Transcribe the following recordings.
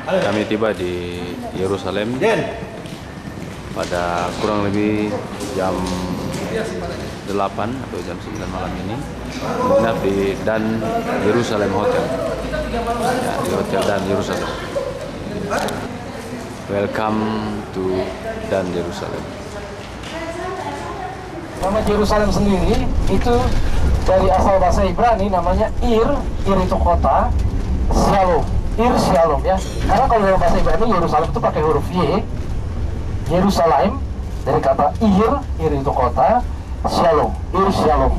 Kami tiba di Yerusalem pada kurang lebih jam 8 atau jam 9 malam ini, menginap di Dan Jerusalem Hotel, ya, di Hotel Dan Jerusalem. Welcome to Dan Jerusalem. Nama Yerusalem sendiri itu dari asal bahasa Ibrani namanya Ir itu kota, Shalom, Ir Shalom ya. Karena kalau dalam bahasa Ibrani Yerusalem itu pakai huruf Y, Yerusalem dari kata Ir itu kota, Shalom, Ir Shalom,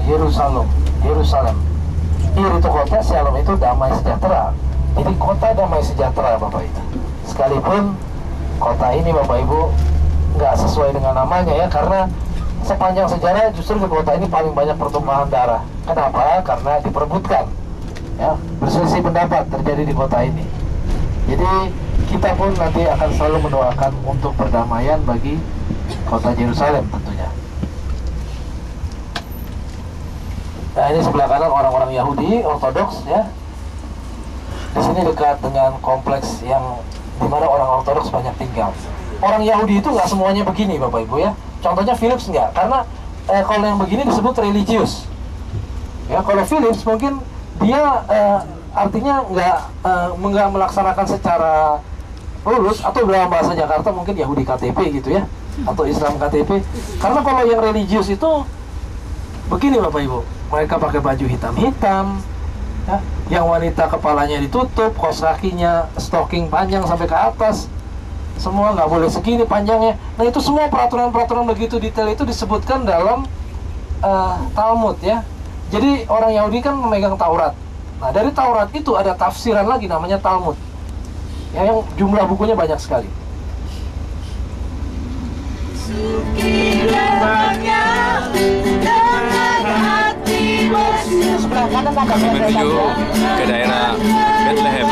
Yerusalem, Yerusalem. Ir itu kota, Shalom itu damai sejahtera. Jadi kota damai sejahtera Bapak Ibu. Sekalipun kota ini Bapak Ibu nggak sesuai dengan namanya ya, karena sepanjang sejarah justru di kota ini paling banyak pertumpahan darah. Kenapa? Karena diperebutkan. Ya, berselisih pendapat terjadi di kota ini. Jadi kita pun nanti akan selalu mendoakan untuk perdamaian bagi kota Yerusalem tentunya. Nah, ini sebelah kanan orang-orang Yahudi Ortodoks ya. Di sini dekat dengan kompleks yang dimana orang Ortodoks banyak tinggal. Orang Yahudi itu nggak semuanya begini Bapak Ibu ya. Contohnya Philips enggak, karena kalau yang begini disebut religius. Ya, kalau Philips mungkin dia artinya nggak melaksanakan secara lurus, atau dalam bahasa Jakarta mungkin Yahudi KTP gitu ya, atau Islam KTP. Karena kalau yang religius itu begini Bapak Ibu, mereka pakai baju hitam-hitam, ya, yang wanita kepalanya ditutup, kaos kakinya stocking panjang sampai ke atas. Semua nggak boleh segini panjangnya. Nah itu semua peraturan-peraturan begitu detail itu disebutkan dalam Talmud ya. Jadi orang Yahudi kan memegang Taurat. Nah dari Taurat itu ada tafsiran lagi namanya Talmud ya, yang jumlah bukunya banyak sekali. Kami menuju ke daerah Bethlehem.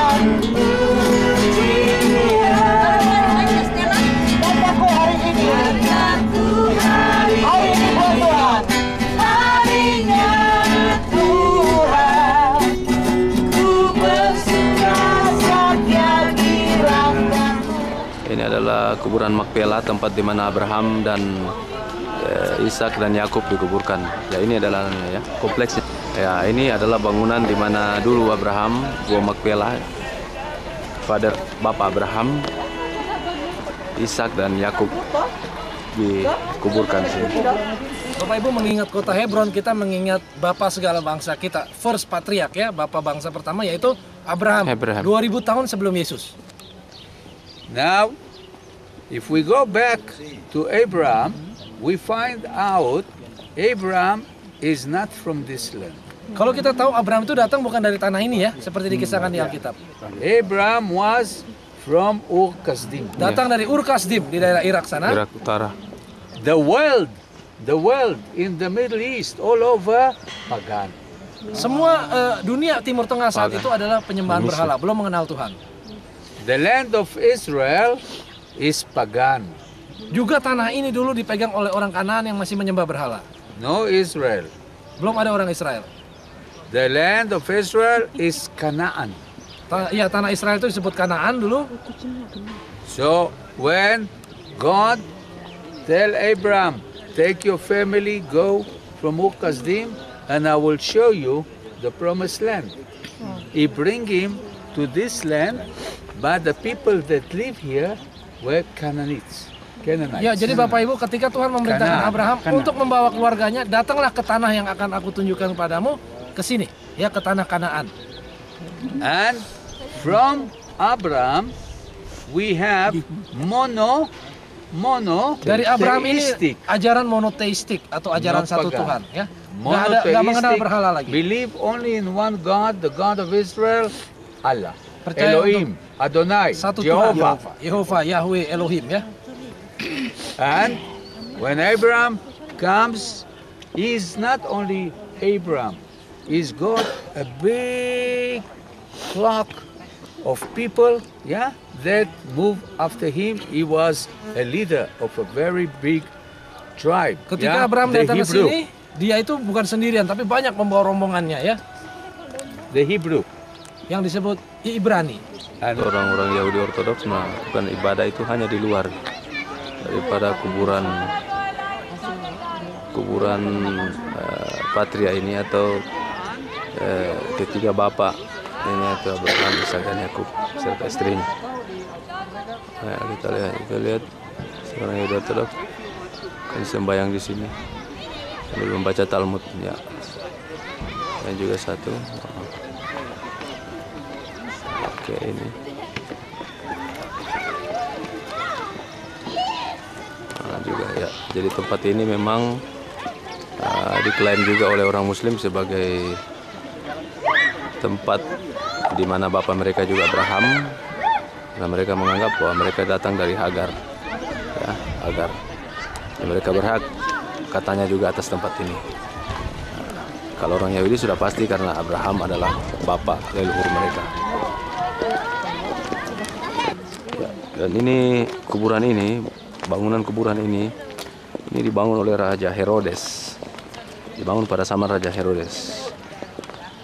Ini adalah kuburan Makpela, tempat di mana Abraham dan Ishak dan Yakub dikuburkan. Ya, ini adalah ya kompleksnya. Ya, ini adalah bangunan di mana dulu Abraham, gua Makpela, Bapak Abraham, Ishak dan Yakub dikuburkan di sini. Bapak Ibu, mengingat kota Hebron, kita mengingat Bapak segala bangsa kita, first patriark ya, Bapak bangsa pertama yaitu Abraham. 2000 tahun sebelum Yesus. Now, if we go back to Abraham, we find out Abraham is not from this land. Kalau kita tahu Abraham itu datang bukan dari tanah ini ya, seperti dikisahkan di Alkitab. Abraham was from Ur Kasdim. Datang dari Ur Kasdim di daerah Irak sana. Irak Utara. The world in the Middle East, all over, pagan. Semua dunia Timur Tengah saat itu adalah penyembahan berhala, belum mengenal Tuhan. The land of Israel is pagan. Juga tanah ini dulu dipegang oleh orang Kanaan yang masih menyembah berhala. No Israel. Belum ada orang Israel. The land of Israel is Canaan. Ya, tanah Israel itu disebut Kanaan dulu. So when God tell Abraham, take your family, go from Ur Kasdim, and I will show you the promised land. He bring him to this land, but the people that live here were Canaanites. Ya, jadi Bapak Ibu, ketika Tuhan memerintahkan Abraham untuk membawa keluarganya, datanglah ke tanah yang akan aku tunjukkan kepadamu, ke sini, ya, ke tanah Kanaan. And from Abraham, we have Dari Abraham ini ajaran monoteistik atau ajaran satu Tuhan, ya. Nggak mengenal berhala lagi. Believe only in one God, the God of Israel, Allah. Percaya Elohim, Adonai, satu Jehovah. Tuhan, Yehova, Yahweh, Elohim ya. And when Abraham comes, he's not only Abraham, he's got a big flock of people, yeah, that move after him. He was a leader of a very big tribe. Ketika Abraham datang ke sini, dia itu bukan sendirian, tapi banyak membawa rombongannya ya. The Hebrew. Yang disebut Ibrani. And Orang-orang Yahudi Ortodoks melakukan ibadah itu hanya di luar daripada kuburan patria ini atau ketiga bapak ini atau Abraham, Ishak dan Yakub serta istrinya. Nah, kita lihat seorang Yahudi Ortodoks kan sembahyang di sini sambil membaca Talmud ya. Dan juga satu. Oke, ini. Nah, juga ya. Jadi tempat ini memang diklaim juga oleh orang Muslim sebagai tempat di mana bapak mereka juga Abraham, karena mereka menganggap bahwa mereka datang dari Hagar, ya, Hagar. Dan mereka berhak katanya juga atas tempat ini. Nah, kalau orang Yahudi sudah pasti karena Abraham adalah bapak leluhur mereka. Ya, dan ini bangunan kuburan ini dibangun oleh Raja Herodes. Dibangun pada zaman Raja Herodes.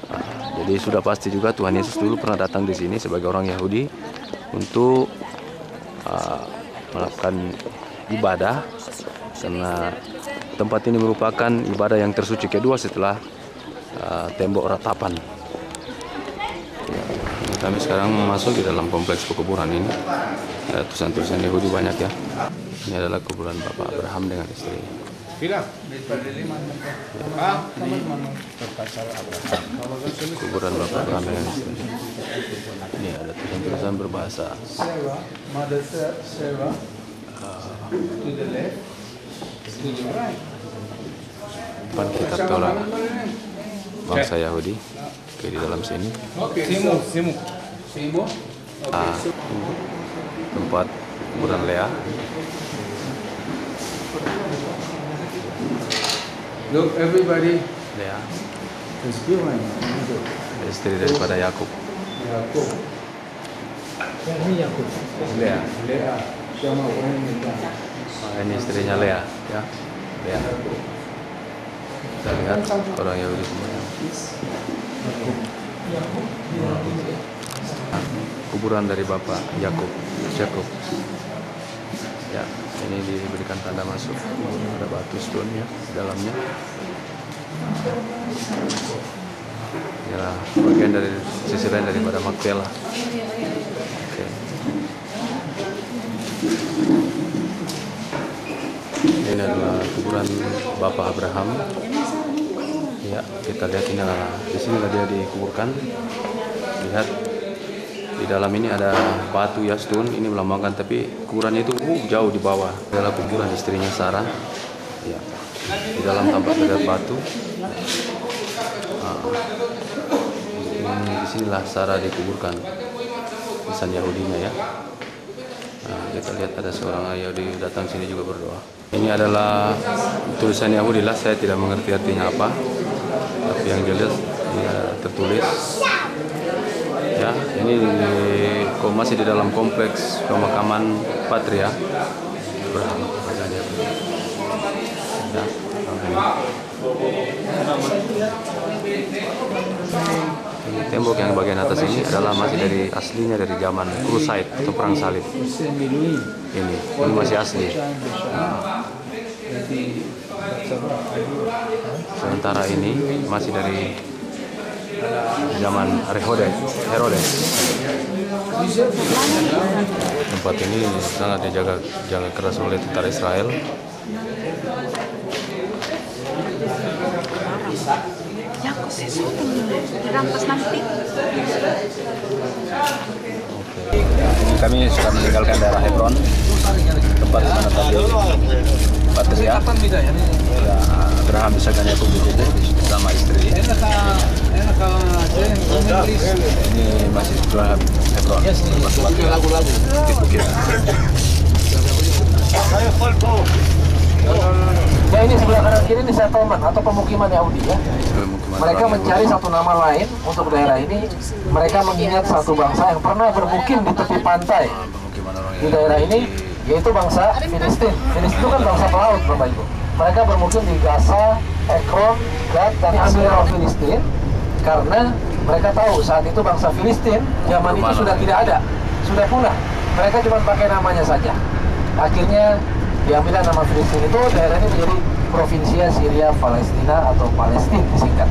Nah, jadi sudah pasti juga Tuhan Yesus dulu pernah datang di sini sebagai orang Yahudi untuk melakukan ibadah, karena tempat ini merupakan ibadah yang tersuci kedua setelah tembok ratapan. Ya, kami sekarang masuk di dalam kompleks pekuburan ini. Ada tulisan-tulisan Yahudi banyak ya. Ini adalah kuburan Bapak Abraham dengan istrinya. Kuburan Bapak Abraham dengan istrinya. Ini ada tulisan-tulisan berbahasa kitab Torah bangsa Yahudi di dalam sini. Tempat kuburan Lea. look, everybody. Lea, Is behind. istri daripada Yakub. Lea. Lea. Sama orang kita. Ini istrinya Lea, ya. Lea. Kita lihat orang Yahudi semuanya. Kuburan dari Bapak Yakub. Ya, ini diberikan tanda masuk. Ada batu stone ya di dalamnya. Inilah bagian dari sisi lain daripada Makpela. Oke. Ini adalah kuburan Bapak Abraham. Ya, kita lihat ini adalah di sinilah dia dikuburkan. Lihat di dalam ini ada batu ya, stone ini melambangkan, tapi kuburannya itu jauh di bawah. Adalah kuburan istrinya Sarah. Ya. Di dalam tampak ada batu. Di sinilah Sarah dikuburkan. Tulisan Yahudinya ya. Nah, kita lihat ada seorang Yahudi datang sini juga berdoa. Ini adalah tulisan Yahudi lah, saya tidak mengerti artinya apa. Tapi yang jelas ya, tertulis. Ya, ini masih di dalam kompleks pemakaman Patria Abraham. Ya, ini tembok yang bagian atas ini adalah masih aslinya dari zaman Crusade atau perang salib. Ini masih asli. Sementara ini masih dari zaman Herodes. Tempat ini sangat dijaga keras oleh tentara Israel. Dirampas nanti. Kami sudah meninggalkan daerah Hebron, tempat di mana tadi Patria Abraham bisa dan Yakub dikubur bersama istri. Ini masih setelah Hebron, bukit-bukit. Ya, ini sebelah kanan kiri ini settlement atau pemukiman Yahudi ya. Mereka mencari satu nama lain untuk daerah ini. Mereka mengingat satu bangsa yang pernah bermukim di tepi pantai di daerah ini, yaitu bangsa Filistin. Filistin itu kan bangsa pelaut, Bapak Ibu. Mereka bermukim di Gaza, Ekron, Gad, dan Askelon Filistin karena Mereka tahu saat itu bangsa Filistin zaman itu sudah tidak ada, sudah punah. Mereka cuma pakai namanya saja. Akhirnya diambil nama Filistin itu, daerah ini menjadi Provinsia Syria Palestina atau Palestina disingkat.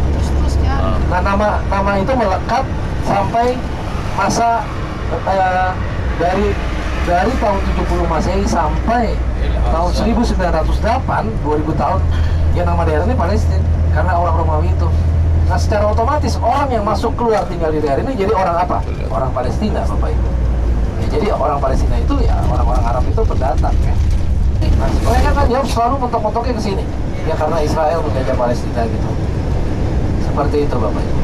Nah, nama itu melekat sampai masa dari tahun 70 Masehi sampai tahun 1908, 2000 tahun, ya nama daerah ini Palestina karena orang Romawi itu. Nah, secara otomatis orang yang masuk keluar tinggal di daerah ini jadi orang apa? Orang Palestina, Bapak Ibu. Ya, jadi orang Palestina itu ya orang-orang Arab itu pendatang ya. Nah, mereka kan jauh selalu mentok-mentoknya ke sini. Ya karena Israel menjajah Palestina gitu. Seperti itu, Bapak Ibu.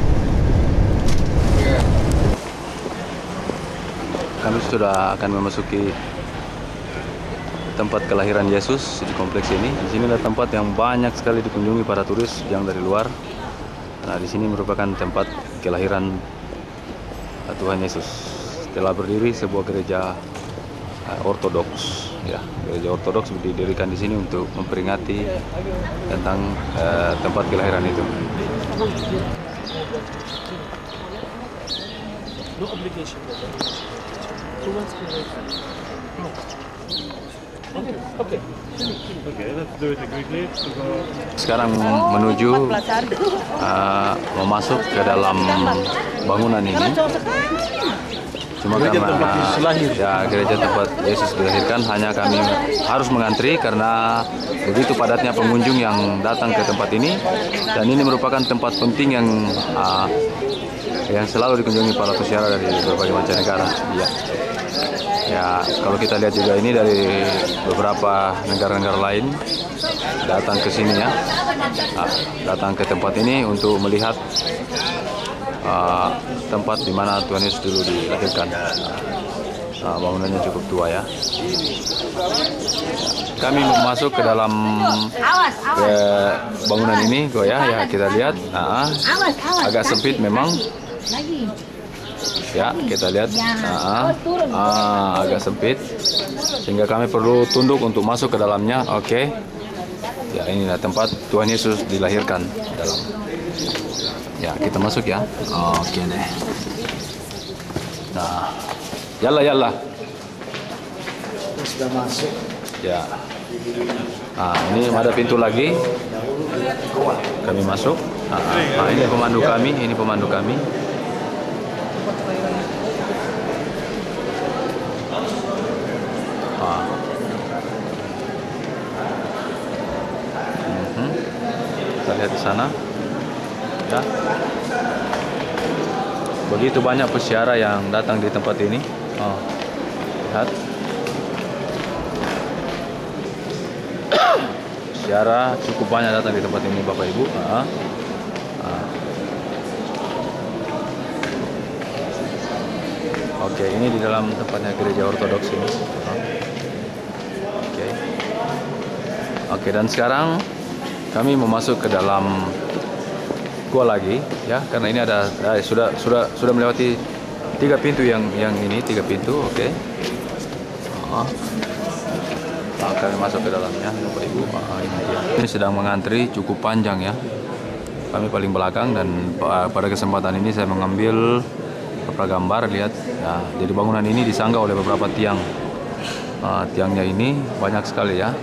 Kami sudah akan memasuki tempat kelahiran Yesus di kompleks ini. Di sini adalah tempat yang banyak sekali dikunjungi para turis yang dari luar. Nah, di sini merupakan tempat kelahiran Tuhan Yesus. Telah berdiri sebuah gereja Ortodoks, ya, gereja Ortodoks didirikan di sini untuk memperingati tentang tempat kelahiran itu. No obligation. 2 months duration. No. Okay. Okay, let's do it quickly. Sekarang menuju mau masuk ke dalam bangunan ini. Cuma karena ya gereja tempat Yesus dilahirkan, hanya kami harus mengantri karena begitu padatnya pengunjung yang datang ke tempat ini, dan ini merupakan tempat penting yang selalu dikunjungi para peziarah dari berbagai macam negara. Ya, kalau kita lihat juga ini dari beberapa negara-negara lain datang ke sini ya, datang ke tempat ini untuk melihat tempat di mana Tuhan Yesus dulu dilahirkan. Bangunannya cukup tua ya. Kami mau masuk ke dalam bangunan ini, ya kita lihat. Agak sempit memang. Ya, kita lihat. Agak sempit sehingga kami perlu tunduk untuk masuk ke dalamnya. Oke. Ya, inilah tempat Tuhan Yesus dilahirkan dalam. Ya, kita masuk ya. Oke deh. Nah, yalla. Sudah masuk. Ya. Nah, ini ada pintu lagi. Kami masuk. Nah, ini pemandu kami. Kita lihat di sana. Ya. Begitu banyak peziarah yang datang di tempat ini. Lihat. Peziarah cukup banyak datang di tempat ini, Bapak Ibu. Oke, ini di dalam tempatnya gereja Ortodoks ini. Oke, dan sekarang kami mau masuk ke dalam gua lagi, ya, karena ini ada sudah melewati 3 pintu yang ini 3 pintu. Oke. Kami masuk ke dalamnya, Bapak Ibu. Ini sedang mengantri cukup panjang ya. Kami paling belakang, dan pada kesempatan ini saya mengambil beberapa gambar. Lihat ya, jadi bangunan ini disanggah oleh beberapa tiang. Tiangnya ini banyak sekali ya.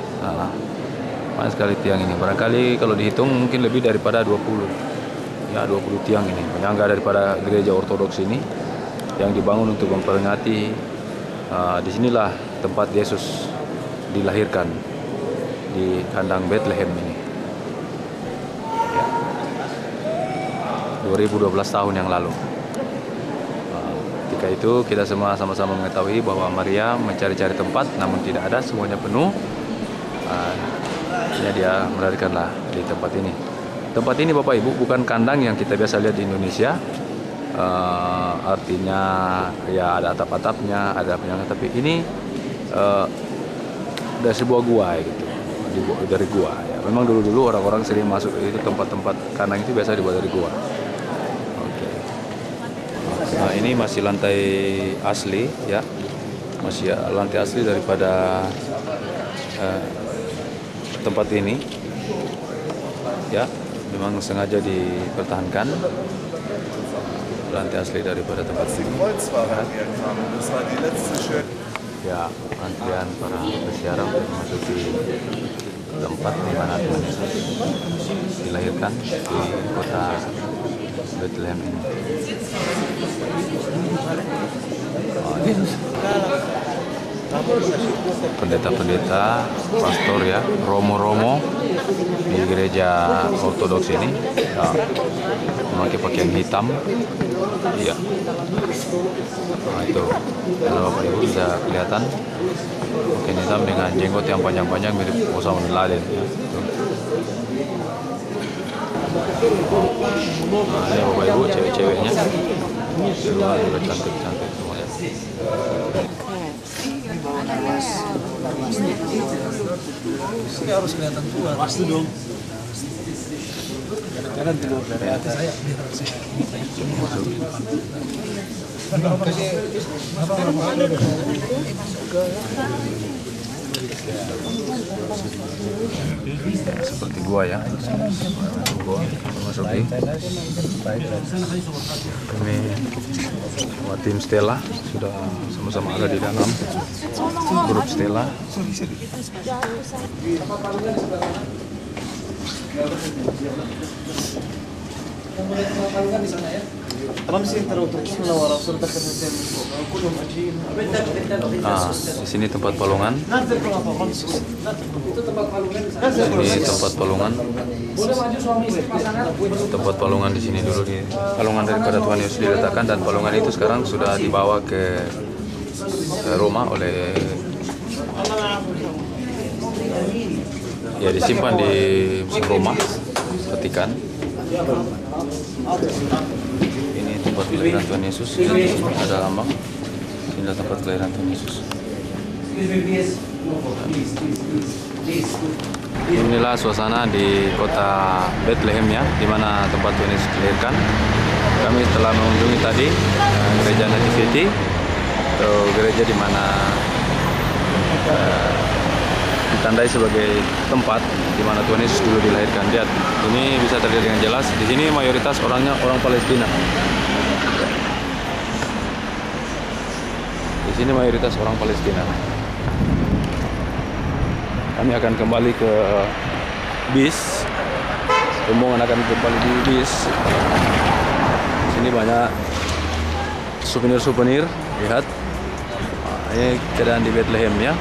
Banyak sekali tiang ini. Barangkali kalau dihitung mungkin lebih daripada 20. Ya, 20 tiang ini. Penyangga daripada gereja Ortodoks ini yang dibangun untuk memperingati disinilah tempat Yesus dilahirkan, di kandang Bethlehem ini. Ya. 2012 tahun yang lalu. Ketika itu kita semua sama-sama mengetahui bahwa Maria mencari-cari tempat, namun tidak ada, semuanya penuh. Akhirnya dia melahirkanlah di tempat ini. Tempat ini, Bapak Ibu, bukan kandang yang kita biasa lihat di Indonesia. Artinya ya ada atap-atapnya, ada penyangga, tapi ini dari sebuah gua gitu, dari gua ya. Memang dulu-dulu orang-orang sering masuk itu tempat-tempat kandang itu biasa dibuat dari gua. Oke. Nah, ini masih lantai asli ya, masih lantai asli daripada tempat ini ya, memang sengaja dipertahankan. lantai asli daripada tempat ini. Ya, antrian para peziarah untuk memasuki tempat di mana Tuhan Yesus dilahirkan di kota Bethlehem ini. Pendeta-pendeta, pastor ya, romo-romo di gereja Ortodoks ini ya, memakai pakaian hitam. Iya. Nah, itu kalau Bapak Ibu bisa kelihatan pakaian hitam dengan jenggot yang panjang-panjang mirip Osama bin Laden. Ya. Nah, ini Bapak Ibu cewek-ceweknya semua juga cantik-cantik semuanya. Ini harus kelihatan tua. Pasti dong. Kadang-kadang tidur dari atas saya. Seperti gua ya, gua memasuki ini sama tim Stella sudah sama-sama ada di dalam grup Stella. Di sini tempat palungan. Ini tempat palungan. Tempat palungan di sini dulu di palungan daripada Tuhan Yesus diletakkan, dan palungan itu sekarang sudah dibawa ke Roma oleh ya disimpan di Roma, Vatikan. Ini tempat kelahiran Tuhan Yesus. Ada lambang. Inilah tempat kelahiran Tuhan Yesus. Inilah suasana di kota Bethlehem ya, di mana tempat Tuhan Yesus dilahirkan. Kami telah mengunjungi tadi gereja Nativity, atau gereja di mana ditandai sebagai tempat di mana Tuhan Yesus dulu dilahirkan. Lihat, ini bisa terlihat dengan jelas. Di sini mayoritas orangnya orang Palestina. Di sini mayoritas orang Palestina. Kami akan kembali ke bis. Rombongan akan kembali di bis. Di sini banyak souvenir-souvenir. Lihat, ini keadaan di Bethlehem ya.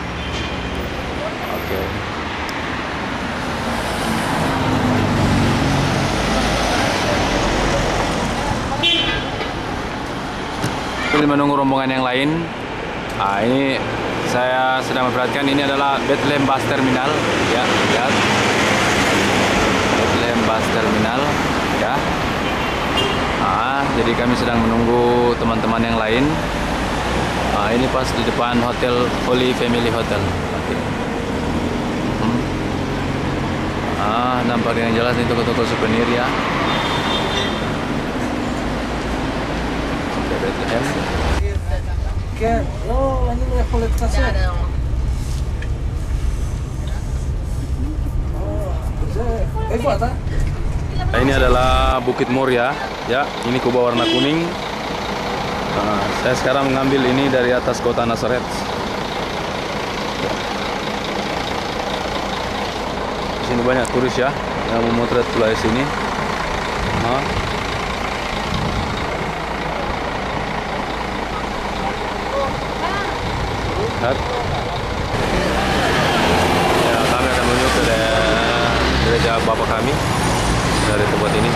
Oke. Sambil menunggu rombongan yang lain, ini saya sedang memperhatikan, ini adalah Bethlehem Bus Terminal ya, lihat. Bethlehem Bus Terminal ya. Jadi kami sedang menunggu teman-teman yang lain. Ini pas di depan hotel Holy Family Hotel. Nampak dengan jelas ini toko-toko souvenir ya. Bethlehem. Oh, ini level atasnya. Ini adalah Bukit Moria ya. Ini kubah warna kuning. Saya sekarang mengambil ini dari atas kota Nazaret. Di sini banyak turis ya yang memotret wilayah sini. Lihat. Ya, kami akan menuju ke gereja Bapa kami dari tempat ini.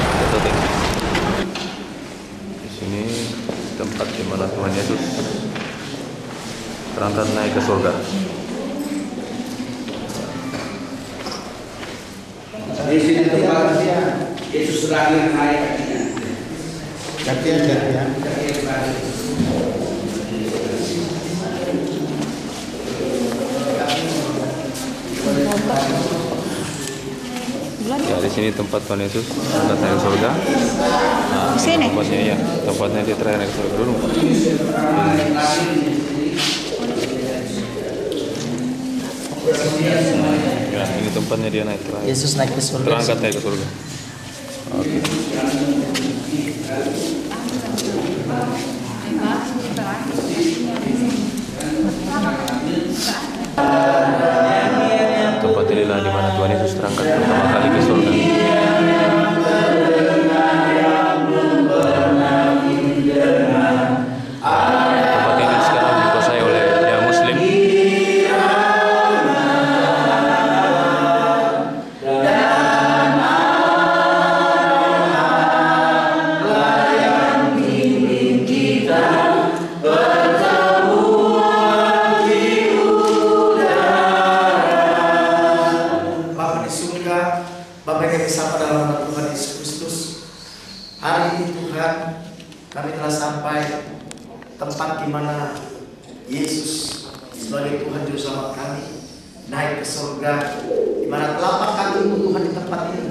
Di sini tempat di mana Tuhan Yesus berangkat naik ke surga. Di sini tempatnya Yesus terakhir naik kakinya. Ya, di sini tempat Tuhan Yesus berangkat naik ke surga. Sini. Tempatnya ya, tempatnya dia terakhir naik ke surga dulu. Ya, ini tempatnya dia naik terakhir. Yesus naik ke surga. Terangkat naik ke surga. Oke. Tempat inilah di mana Tuhan Yesus terangkat pertama kali ke surga. Tempat ini sekarang dikuasai oleh yang Muslim. Bapak yang disapa dalam nama Tuhan Yesus Kristus, hari ini Tuhan kami telah sampai tempat di mana Yesus sebagai Tuhan Juru Selamat kami naik ke surga, di mana telapak kakimu Tuhan di tempat ini,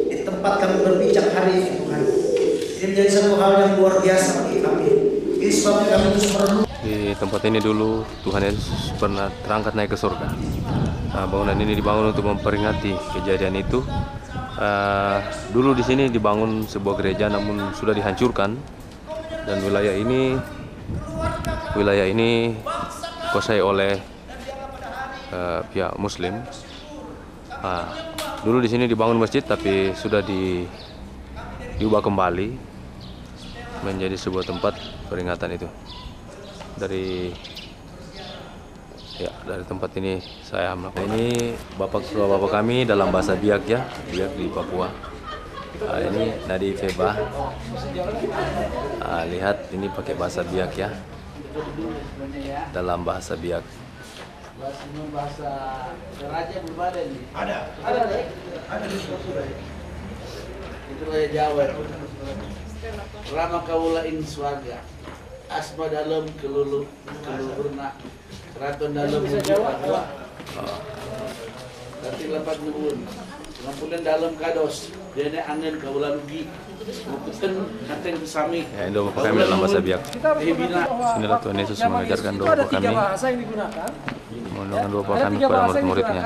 di tempat kami berbicara hari ini Tuhan. Ini menjadi satu hal yang luar biasa bagi kami. Ini sebabnya kami terus merenung. Di tempat ini dulu Tuhan Yesus pernah terangkat naik ke surga. Nah, bangunan ini dibangun untuk memperingati kejadian itu. Dulu di sini dibangun sebuah gereja, namun sudah dihancurkan, dan wilayah ini dikuasai oleh pihak Muslim. Dulu di sini dibangun masjid, tapi sudah diubah kembali menjadi sebuah tempat peringatan itu. Dari tempat ini saya melakukan. Ini bapak kami dalam bahasa Biak ya, Biak di Papua. Ini Nadi Feba. Lihat ini pakai bahasa Biak ya, dalam bahasa Biak. Bahasa Raja belum ada nih. Ada itu Raja Jawa. Rama kaula ing swarga. Asma dalam keluluhurna. Keraton dalam Jawa. Tapi lepat nuwun. Ngapunten dalam kados. Dene angin kaula rugi. Ngapunten kateng sami. Ya, doa kami dalam bahasa Biak. Inilah Tuhan Yesus mengajarkan doa kami. Tiga bahasa yang digunakan. Mendoakan doa kami kepada murid-muridnya.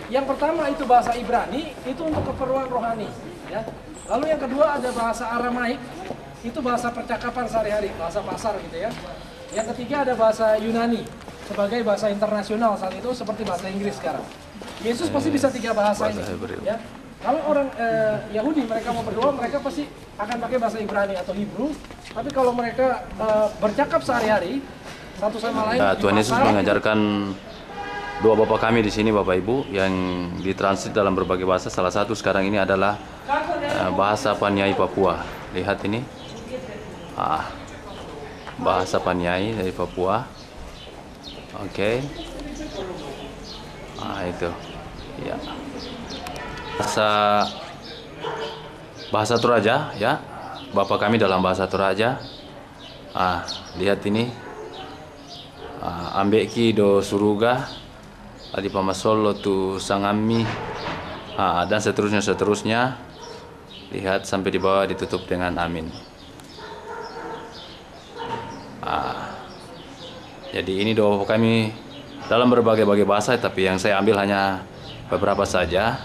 Yang pertama itu bahasa Ibrani, itu untuk keperluan rohani. Ya. Lalu yang kedua ada bahasa Aramaik, itu bahasa percakapan sehari-hari, bahasa pasar gitu ya. Yang ketiga ada bahasa Yunani sebagai bahasa internasional saat itu, seperti bahasa Inggris sekarang. Yesus pasti bisa tiga bahasa ini. Ya. Kalau orang Yahudi mereka mau berdoa, mereka pasti akan pakai bahasa Ibrani atau Hebrew. Tapi kalau mereka bercakap sehari-hari satu sama lain, Tuhan Yesus mengajarkan doa Bapa kami di sini, Bapak Ibu, yang ditranslate dalam berbagai bahasa. Salah satu sekarang ini adalah bahasa Paniai Papua. Lihat ini, bahasa Paniai dari Papua. Oke. Itu, ya. Bahasa Toraja, ya. Bapa kami dalam bahasa Toraja. Lihat ini. Ambeki do suruga, adi pamasolo tu sangami, dan seterusnya. Lihat sampai di bawah ditutup dengan amin. Jadi ini doa kami dalam berbagai bahasa, tapi yang saya ambil hanya beberapa saja.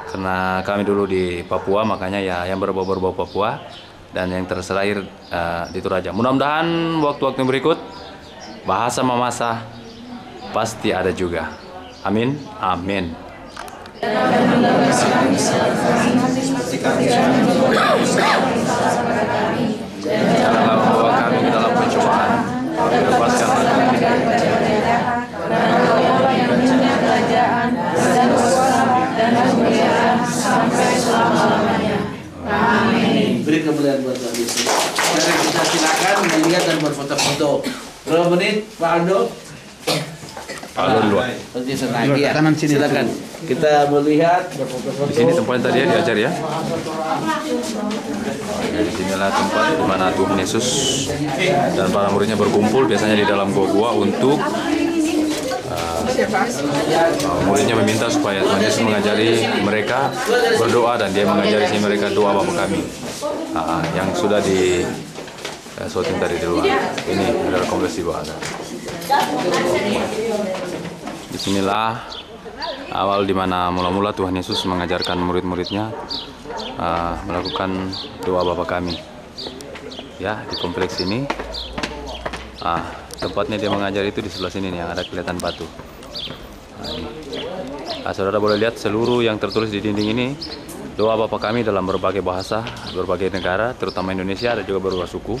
Karena kami dulu di Papua, makanya ya yang berbau-berbau Papua, dan yang terselahir di Toraja. Mudah-mudahan waktu-waktu berikut bahasa mamasa pasti ada juga. Amin. Amin. Janganlah membawa kami ke dalam pencobaan, lepaskanlah kami dari kerajaan dan kuasa dan kemuliaan sampai selama-lamanya. Amin. Beri kemuliaan buat Tuhan Yesus. Sekarang kita silakan melihat dan berfoto-foto. Berapa menit, Pak Aldo? Duluan. Ya. Silakan. Kita melihat berfoto-foto. Di sini tempat tadi diajar ya. Di sinilah tempat di mana Tuhan Yesus dan para muridnya berkumpul, biasanya di dalam gua untuk muridnya meminta supaya Tuhan Yesus mengajari mereka berdoa, dan dia mengajari mereka doa Bapa kami yang sudah di shooting tadi di luar. Ini adalah kompleks doa. Disinilah awal dimana mula-mula Tuhan Yesus mengajarkan murid-muridnya melakukan doa Bapa kami. ya di kompleks ini. Tempatnya dia mengajar itu di sebelah sini nih, yang ada kelihatan batu. Saudara boleh lihat seluruh yang tertulis di dinding ini doa Bapa kami dalam berbagai bahasa, berbagai negara, terutama Indonesia, ada juga berbagai suku.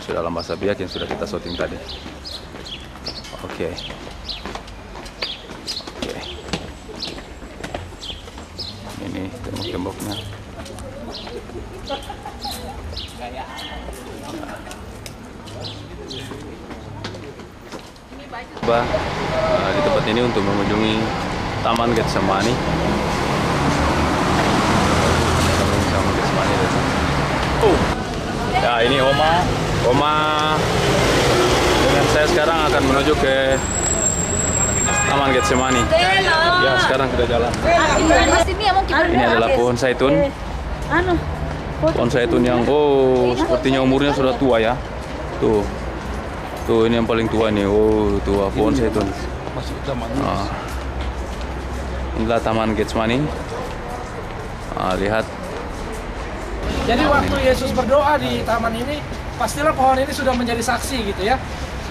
Sudah dalam bahasa Biak yang sudah kita shooting tadi. Oke. Ini tembok-temboknya. Di tempat ini untuk mengunjungi Taman Getsemani. Ya, ini Oma dengan saya sekarang akan menuju ke Taman Getsemani. Ya, sekarang kita jalan. Ini adalah pohon zaitun. Pohon zaitun yang sepertinya umurnya sudah tua ya. Tuh ini yang paling tua nih. Tua pohon zaitun. Inilah Taman Getsemani. Lihat. Jadi waktu Yesus berdoa di taman ini, pastilah pohon ini sudah menjadi saksi gitu ya.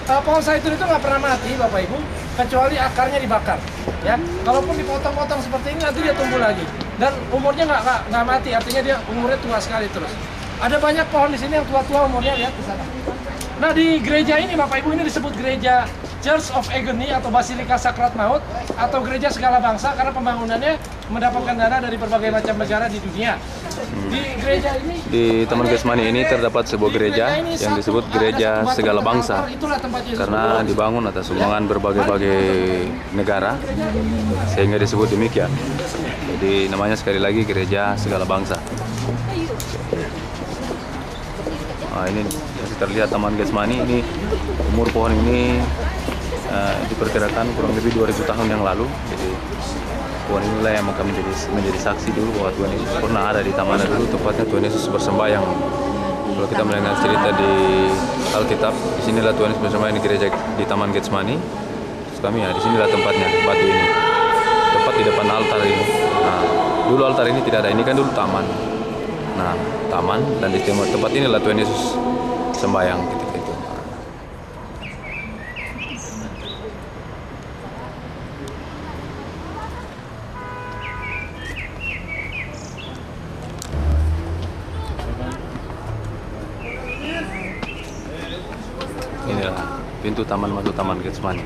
Pohon zaitun itu nggak pernah mati, Bapak Ibu, kecuali akarnya dibakar. Ya, kalaupun dipotong-potong seperti ini nanti dia tumbuh lagi. Dan umurnya nggak mati, artinya dia umurnya tua sekali terus. Ada banyak pohon di sini yang tua-tua umurnya, lihat di sana. Nah, di gereja ini Bapak Ibu ini disebut gereja Church of Agony atau Basilika Sakrat Maut atau gereja segala bangsa karena pembangunannya mendapatkan dana dari berbagai macam negara di dunia. Di gereja ini, di Taman Getsemani ini terdapat sebuah gereja yang disebut gereja segala bangsa karena dibangun atas sumbangan berbagai negara sehingga disebut demikian. Jadi namanya sekali lagi gereja segala bangsa. Ini masih terlihat Taman Getsemani. Ini umur pohon ini diperkirakan kurang lebih 2000 tahun yang lalu. Jadi pohon inilah yang akan menjadi saksi dulu bahwa Tuhan Yesus pernah ada di taman dulu, tempatnya Tuhan Yesus bersembahyang. Kalau kita mendengar cerita di Alkitab, di sinilah Tuhan Yesus bersembahyang di gereja di Taman Getsemani. Terus kami di sinilah tempatnya, batu ini, tepat di depan altar ini. Dulu altar ini tidak ada, ini kan dulu taman. Taman, dan di tempat inilah Tuhan Yesus sembahyang ketika itu. Inilah pintu taman masuk Taman Getsemani.